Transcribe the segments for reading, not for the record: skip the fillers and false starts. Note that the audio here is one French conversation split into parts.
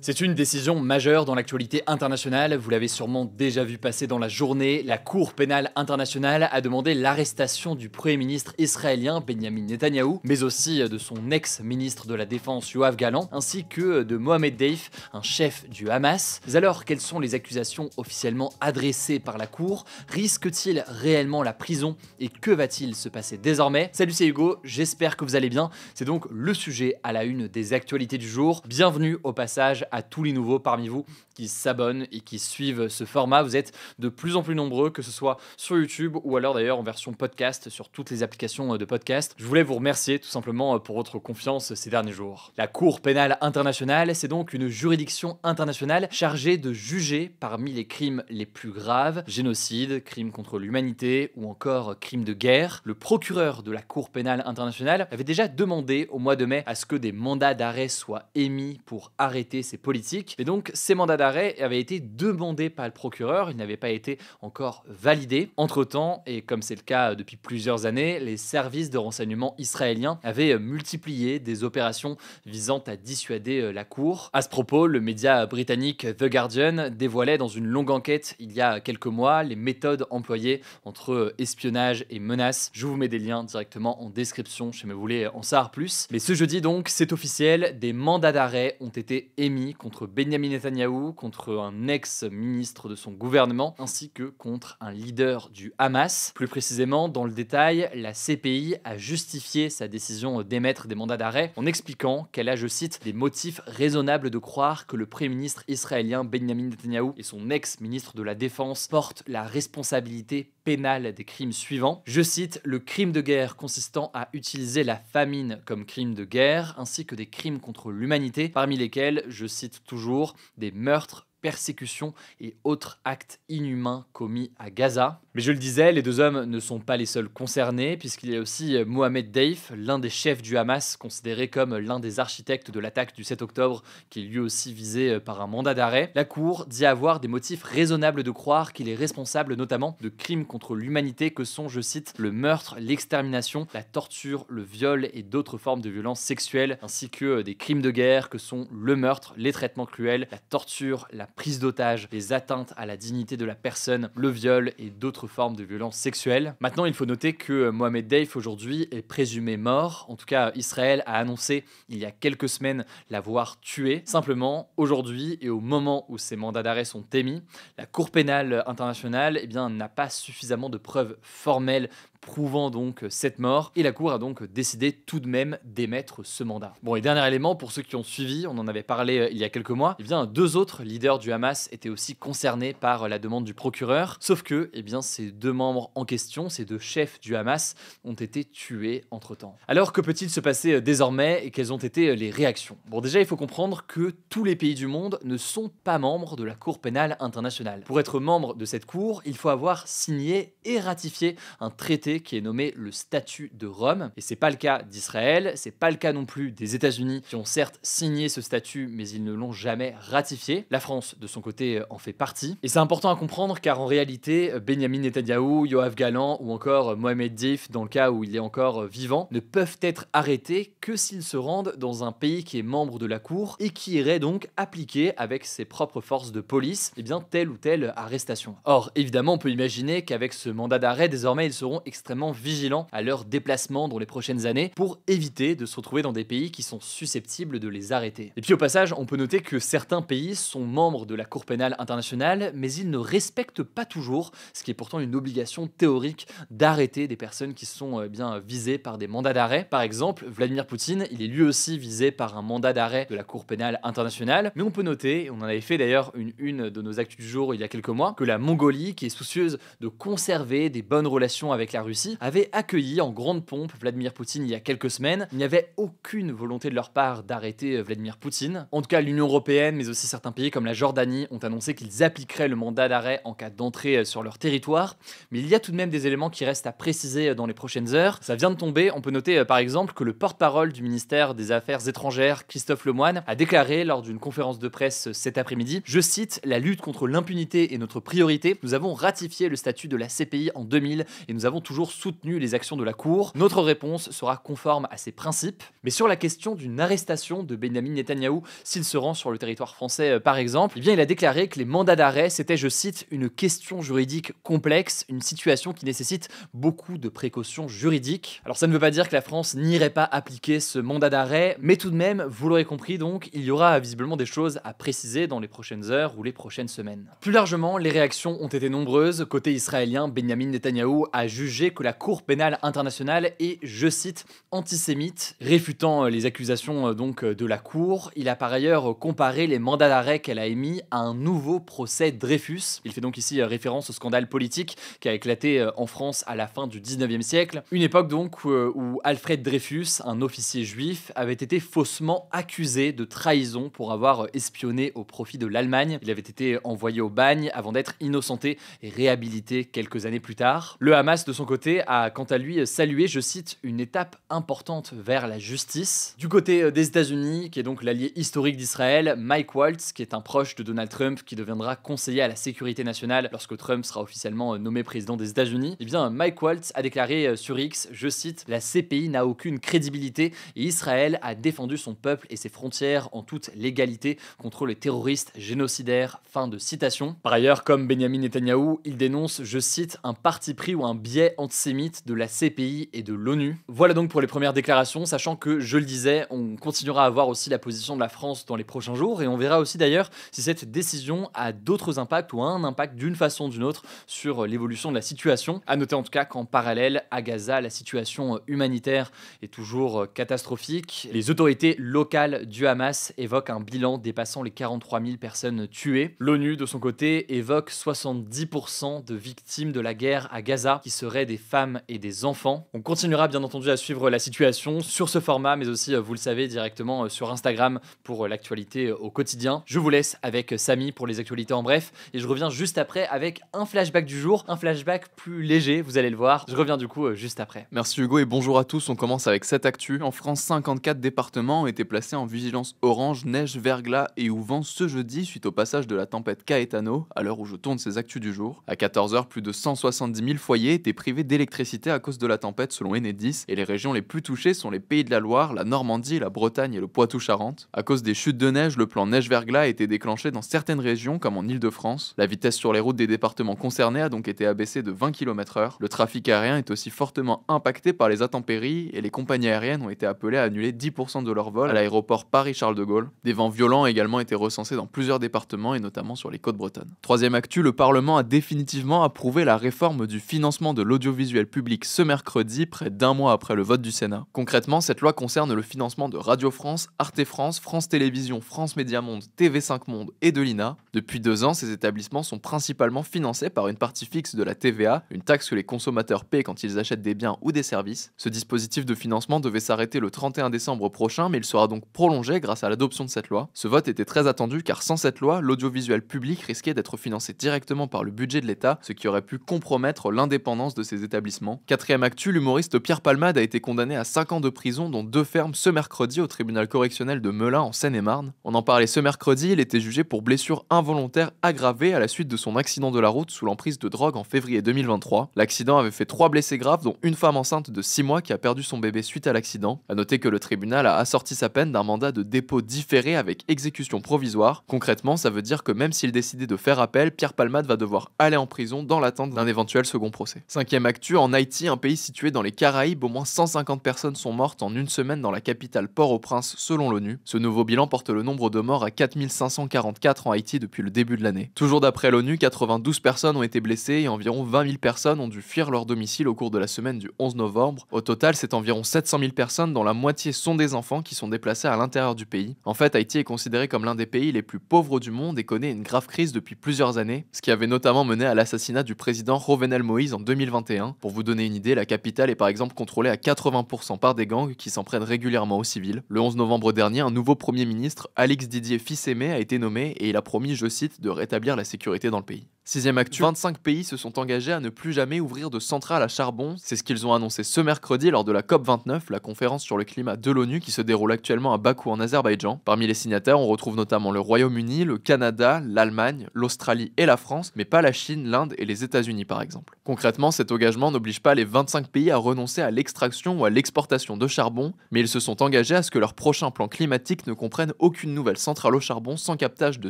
C'est une décision majeure dans l'actualité internationale, vous l'avez sûrement déjà vu passer dans la journée. La Cour pénale internationale a demandé l'arrestation du Premier ministre israélien Benjamin Netanyahou, mais aussi de son ex-ministre de la Défense Yoav Gallant, ainsi que de Mohamed Deif, un chef du Hamas. Mais alors, quelles sont les accusations officiellement adressées par la Cour? Risque-t-il réellement la prison? Et que va-t-il se passer désormais? Salut, c'est Hugo, j'espère que vous allez bien. C'est donc le sujet à la une des actualités du jour. Bienvenue au passage à tous les nouveaux parmi vous qui s'abonnent et qui suivent ce format. Vous êtes de plus en plus nombreux, que ce soit sur YouTube ou alors d'ailleurs en version podcast sur toutes les applications de podcast. Je voulais vous remercier tout simplement pour votre confiance ces derniers jours. La Cour pénale internationale, c'est donc une juridiction internationale chargée de juger parmi les crimes les plus graves, génocide, crimes contre l'humanité ou encore crimes de guerre. Le procureur de la Cour pénale internationale avait déjà demandé au mois de mai à ce que des mandats d'arrêt soient émis pour arrêter ces politiques. Et donc, ces mandats d'arrêt avaient été demandés par le procureur, ils n'avaient pas été encore validés. Entre-temps, et comme c'est le cas depuis plusieurs années, les services de renseignement israéliens avaient multiplié des opérations visant à dissuader la Cour. À ce propos, le média britannique The Guardian dévoilait dans une longue enquête il y a quelques mois les méthodes employées entre espionnage et menaces. Je vous mets des liens directement en description si vous voulez en savoir plus. Mais ce jeudi donc, c'est officiel, des mandats d'arrêt ont été émis contre Benjamin Netanyahou, contre un ex-ministre de son gouvernement, ainsi que contre un leader du Hamas. Plus précisément, dans le détail, la CPI a justifié sa décision d'émettre des mandats d'arrêt en expliquant qu'elle a, je cite, des motifs raisonnables de croire que le Premier ministre israélien Benjamin Netanyahou et son ex-ministre de la Défense portent la responsabilité pénale des crimes suivants. Je cite, le crime de guerre consistant à utiliser la famine comme crime de guerre, ainsi que des crimes contre l'humanité, parmi lesquels, je cite toujours, des meurtres, persécutions et autres actes inhumains commis à Gaza. Mais je le disais, les deux hommes ne sont pas les seuls concernés, puisqu'il y a aussi Mohamed Deif, l'un des chefs du Hamas, considéré comme l'un des architectes de l'attaque du 7 octobre, qui est lui aussi visé par un mandat d'arrêt. La Cour dit avoir des motifs raisonnables de croire qu'il est responsable notamment de crimes contre l'humanité que sont, je cite, le meurtre, l'extermination, la torture, le viol et d'autres formes de violences sexuelles, ainsi que des crimes de guerre que sont le meurtre, les traitements cruels, la torture, la prise d'otage, les atteintes à la dignité de la personne, le viol et d'autres formes de violences sexuelles. Maintenant, il faut noter que Mohamed Deif aujourd'hui est présumé mort. En tout cas, Israël a annoncé il y a quelques semaines l'avoir tué. Simplement, aujourd'hui et au moment où ces mandats d'arrêt sont émis, la Cour pénale internationale n'a pas suffisamment de preuves formelles prouvant donc cette mort, et la Cour a donc décidé tout de même d'émettre ce mandat. Bon, et dernier élément, pour ceux qui ont suivi, on en avait parlé il y a quelques mois, deux autres leaders du Hamas étaient aussi concernés par la demande du procureur, sauf que ces deux membres en question, ces deux chefs du Hamas, ont été tués entre-temps. Alors, que peut-il se passer désormais et quelles ont été les réactions? Bon, déjà, il faut comprendre que tous les pays du monde ne sont pas membres de la Cour pénale internationale. Pour être membre de cette cour, il faut avoir signé et ratifié un traité qui est nommé le statut de Rome, et c'est pas le cas d'Israël, c'est pas le cas non plus des États-Unis qui ont certes signé ce statut mais ils ne l'ont jamais ratifié. La France de son côté en fait partie, et c'est important à comprendre car en réalité Benjamin Netanyahou, Yoav Gallant ou encore Mohamed Deif, dans le cas où il est encore vivant, ne peuvent être arrêtés que s'ils se rendent dans un pays qui est membre de la Cour et qui irait donc appliquer avec ses propres forces de police telle ou telle arrestation. Or évidemment on peut imaginer qu'avec ce mandat d'arrêt désormais ils seront extrêmement vigilants à leur déplacement dans les prochaines années pour éviter de se retrouver dans des pays qui sont susceptibles de les arrêter. Et puis au passage, on peut noter que certains pays sont membres de la Cour pénale internationale, mais ils ne respectent pas toujours, ce qui est pourtant une obligation théorique d'arrêter des personnes qui sont visées par des mandats d'arrêt. Par exemple, Vladimir Poutine, il est lui aussi visé par un mandat d'arrêt de la Cour pénale internationale, mais on peut noter, et on en avait fait d'ailleurs une de nos actus du jour il y a quelques mois, que la Mongolie, qui est soucieuse de conserver des bonnes relations avec la Russie, avait accueilli en grande pompe Vladimir Poutine il y a quelques semaines. Il n'y avait aucune volonté de leur part d'arrêter Vladimir Poutine. En tout cas, l'Union européenne, mais aussi certains pays comme la Jordanie, ont annoncé qu'ils appliqueraient le mandat d'arrêt en cas d'entrée sur leur territoire. Mais il y a tout de même des éléments qui restent à préciser dans les prochaines heures. Ça vient de tomber. On peut noter par exemple que le porte-parole du ministère des Affaires étrangères, Christophe Lemoine, a déclaré lors d'une conférence de presse cet après-midi, je cite, « La lutte contre l'impunité est notre priorité. Nous avons ratifié le statut de la CPI en 2000 et nous avons toujours toujours soutenu les actions de la Cour. Notre réponse sera conforme à ces principes. Mais sur la question d'une arrestation de Benyamin Netanyahou s'il se rend sur le territoire français par exemple, eh bien il a déclaré que les mandats d'arrêt c'était, je cite, une question juridique complexe, une situation qui nécessite beaucoup de précautions juridiques. Alors ça ne veut pas dire que la France n'irait pas appliquer ce mandat d'arrêt, mais tout de même, vous l'aurez compris donc, il y aura visiblement des choses à préciser dans les prochaines heures ou les prochaines semaines. Plus largement, les réactions ont été nombreuses. Côté israélien, Benyamin Netanyahou a jugé que la Cour pénale internationale est, je cite, antisémite, réfutant les accusations donc de la Cour. Il a par ailleurs comparé les mandats d'arrêt qu'elle a émis à un nouveau procès Dreyfus. Il fait donc ici référence au scandale politique qui a éclaté en France à la fin du 19e siècle. Une époque donc où Alfred Dreyfus, un officier juif, avait été faussement accusé de trahison pour avoir espionné au profit de l'Allemagne. Il avait été envoyé au bagne avant d'être innocenté et réhabilité quelques années plus tard. Le Hamas, de son côté, a quant à lui salué, je cite, une étape importante vers la justice. Du côté des États-Unis, qui est donc l'allié historique d'Israël, Mike Waltz, qui est un proche de Donald Trump, qui deviendra conseiller à la sécurité nationale lorsque Trump sera officiellement nommé président des États-Unis, eh bien Mike Waltz a déclaré sur X, je cite, la CPI n'a aucune crédibilité et Israël a défendu son peuple et ses frontières en toute légalité contre les terroristes génocidaires. Fin de citation. Par ailleurs, comme Benyamin Netanyahou, il dénonce, je cite, un parti pris ou un biais antisémite de la CPI et de l'ONU. Voilà donc pour les premières déclarations, sachant que, je le disais, on continuera à voir aussi la position de la France dans les prochains jours et on verra aussi d'ailleurs si cette décision a d'autres impacts ou a un impact d'une façon ou d'une autre sur l'évolution de la situation. À noter en tout cas qu'en parallèle, à Gaza, la situation humanitaire est toujours catastrophique. Les autorités locales du Hamas évoquent un bilan dépassant les 43 000 personnes tuées. L'ONU, de son côté, évoque 70% de victimes de la guerre à Gaza qui seraient des femmes et des enfants. On continuera bien entendu à suivre la situation sur ce format, mais aussi, vous le savez, directement sur Instagram pour l'actualité au quotidien. Je vous laisse avec Samy pour les actualités en bref, et je reviens juste après avec un flashback du jour, un flashback plus léger, vous allez le voir. Je reviens du coup juste après. Merci Hugo et bonjour à tous, on commence avec cette actu. En France, 54 départements ont été placés en vigilance orange, neige, verglas et ou vent ce jeudi suite au passage de la tempête Caetano, à l'heure où je tourne ces actus du jour. À 14h, plus de 170 000 foyers étaient privés d'électricité à cause de la tempête selon Enedis, et les régions les plus touchées sont les Pays de la Loire, la Normandie, la Bretagne et le Poitou-Charentes. À cause des chutes de neige, le plan neige-verglas a été déclenché dans certaines régions comme en Île-de-France. La vitesse sur les routes des départements concernés a donc été abaissée de 20 km/h. Le trafic aérien est aussi fortement impacté par les intempéries et les compagnies aériennes ont été appelées à annuler 10% de leurs vols à l'aéroport Paris-Charles de Gaulle. Des vents violents ont également été recensés dans plusieurs départements et notamment sur les côtes bretonnes. Troisième actu, le Parlement a définitivement approuvé la réforme du financement de l'audiovisuel public ce mercredi, près d'un mois après le vote du Sénat. Concrètement, cette loi concerne le financement de Radio France, Arte France, France Télévisions, France Média Monde, TV5 Monde et de l'INA. Depuis 2 ans, ces établissements sont principalement financés par une partie fixe de la TVA, une taxe que les consommateurs paient quand ils achètent des biens ou des services. Ce dispositif de financement devait s'arrêter le 31 décembre prochain, mais il sera donc prolongé grâce à l'adoption de cette loi. Ce vote était très attendu car sans cette loi, l'audiovisuel public risquait d'être financé directement par le budget de l'État, ce qui aurait pu compromettre l'indépendance de ces établissements. Quatrième actu, l'humoriste Pierre Palmade a été condamné à 5 ans de prison, dont 2 fermes ce mercredi au tribunal correctionnel de Melun en Seine-et-Marne. On en parlait ce mercredi, il était jugé pour blessure involontaire aggravée à la suite de son accident de la route sous l'emprise de drogue en février 2023. L'accident avait fait 3 blessés graves, dont une femme enceinte de 6 mois qui a perdu son bébé suite à l'accident. A noter que le tribunal a assorti sa peine d'un mandat de dépôt différé avec exécution provisoire. Concrètement, ça veut dire que même s'il décidait de faire appel, Pierre Palmade va devoir aller en prison dans l'attente d'un éventuel second procès. Cinquième actu, en Haïti, un pays situé dans les Caraïbes, au moins 150 personnes sont mortes en une semaine dans la capitale Port-au-Prince selon l'ONU. Ce nouveau bilan porte le nombre de morts à 4544 en Haïti depuis le début de l'année. Toujours d'après l'ONU, 92 personnes ont été blessées et environ 20 000 personnes ont dû fuir leur domicile au cours de la semaine du 11 novembre. Au total, c'est environ 700 000 personnes dont la moitié sont des enfants qui sont déplacés à l'intérieur du pays. En fait, Haïti est considéré comme l'un des pays les plus pauvres du monde et connaît une grave crise depuis plusieurs années, ce qui avait notamment mené à l'assassinat du président Jovenel Moïse en 2021. Pour vous donner une idée, la capitale est par exemple contrôlée à 80% par des gangs qui s'en prennent régulièrement aux civils. Le 11 novembre dernier, un nouveau premier ministre, Alix Didier Fils-Aimé, a été nommé et il a promis, je cite, de rétablir la sécurité dans le pays. Sixième actu, 25 pays se sont engagés à ne plus jamais ouvrir de centrales à charbon. C'est ce qu'ils ont annoncé ce mercredi lors de la COP29, la conférence sur le climat de l'ONU qui se déroule actuellement à Bakou en Azerbaïdjan. Parmi les signataires, on retrouve notamment le Royaume-Uni, le Canada, l'Allemagne, l'Australie et la France, mais pas la Chine, l'Inde et les États-Unis par exemple. Concrètement, cet engagement n'oblige pas les 25 pays à renoncer à l'extraction ou à l'exportation de charbon, mais ils se sont engagés à ce que leur prochain plan climatique ne comprenne aucune nouvelle centrale au charbon sans captage de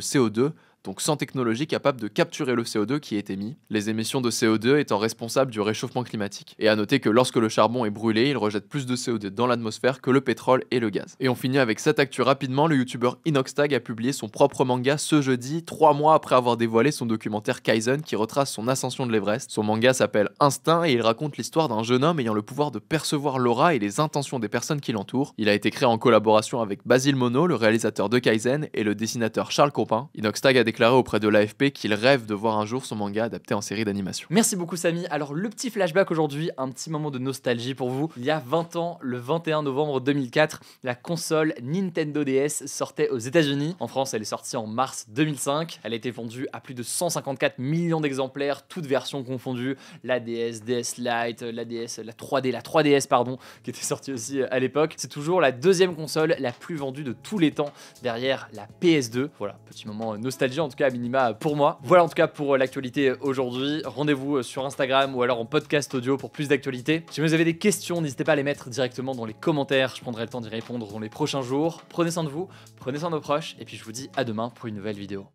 CO2, donc sans technologie capable de capturer le CO2 qui est émis, les émissions de CO2 étant responsables du réchauffement climatique. Et à noter que lorsque le charbon est brûlé, il rejette plus de CO2 dans l'atmosphère que le pétrole et le gaz. Et on finit avec cette actu rapidement, le youtubeur Inoxtag a publié son propre manga ce jeudi, 3 mois après avoir dévoilé son documentaire Kaizen qui retrace son ascension de l'Everest. Son manga s'appelle Instinct et il raconte l'histoire d'un jeune homme ayant le pouvoir de percevoir l'aura et les intentions des personnes qui l'entourent. Il a été créé en collaboration avec Basil Mono, le réalisateur de Kaizen, et le dessinateur Charles Copin. Inoxtag a déclaré auprès de l'AFP qu'il rêve de voir un jour son manga adapté en série d'animation. Merci beaucoup Samy. Alors le petit flashback aujourd'hui, un petit moment de nostalgie pour vous. Il y a 20 ans, le 21 novembre 2004, la console Nintendo DS sortait aux États-Unis. En France, elle est sortie en mars 2005. Elle a été vendue à plus de 154 millions d'exemplaires, toutes versions confondues. La DS, DS Lite, la DS, la 3D, la 3DS pardon, qui était sortie aussi à l'époque. C'est toujours la deuxième console la plus vendue de tous les temps, derrière la PS2. Voilà, petit moment nostalgie en tout cas à minima pour moi. Voilà en tout cas pour l'actualité aujourd'hui. Rendez-vous sur Instagram ou alors en podcast audio pour plus d'actualités. Si vous avez des questions, n'hésitez pas à les mettre directement dans les commentaires. Je prendrai le temps d'y répondre dans les prochains jours. Prenez soin de vous, prenez soin de vos proches et puis je vous dis à demain pour une nouvelle vidéo.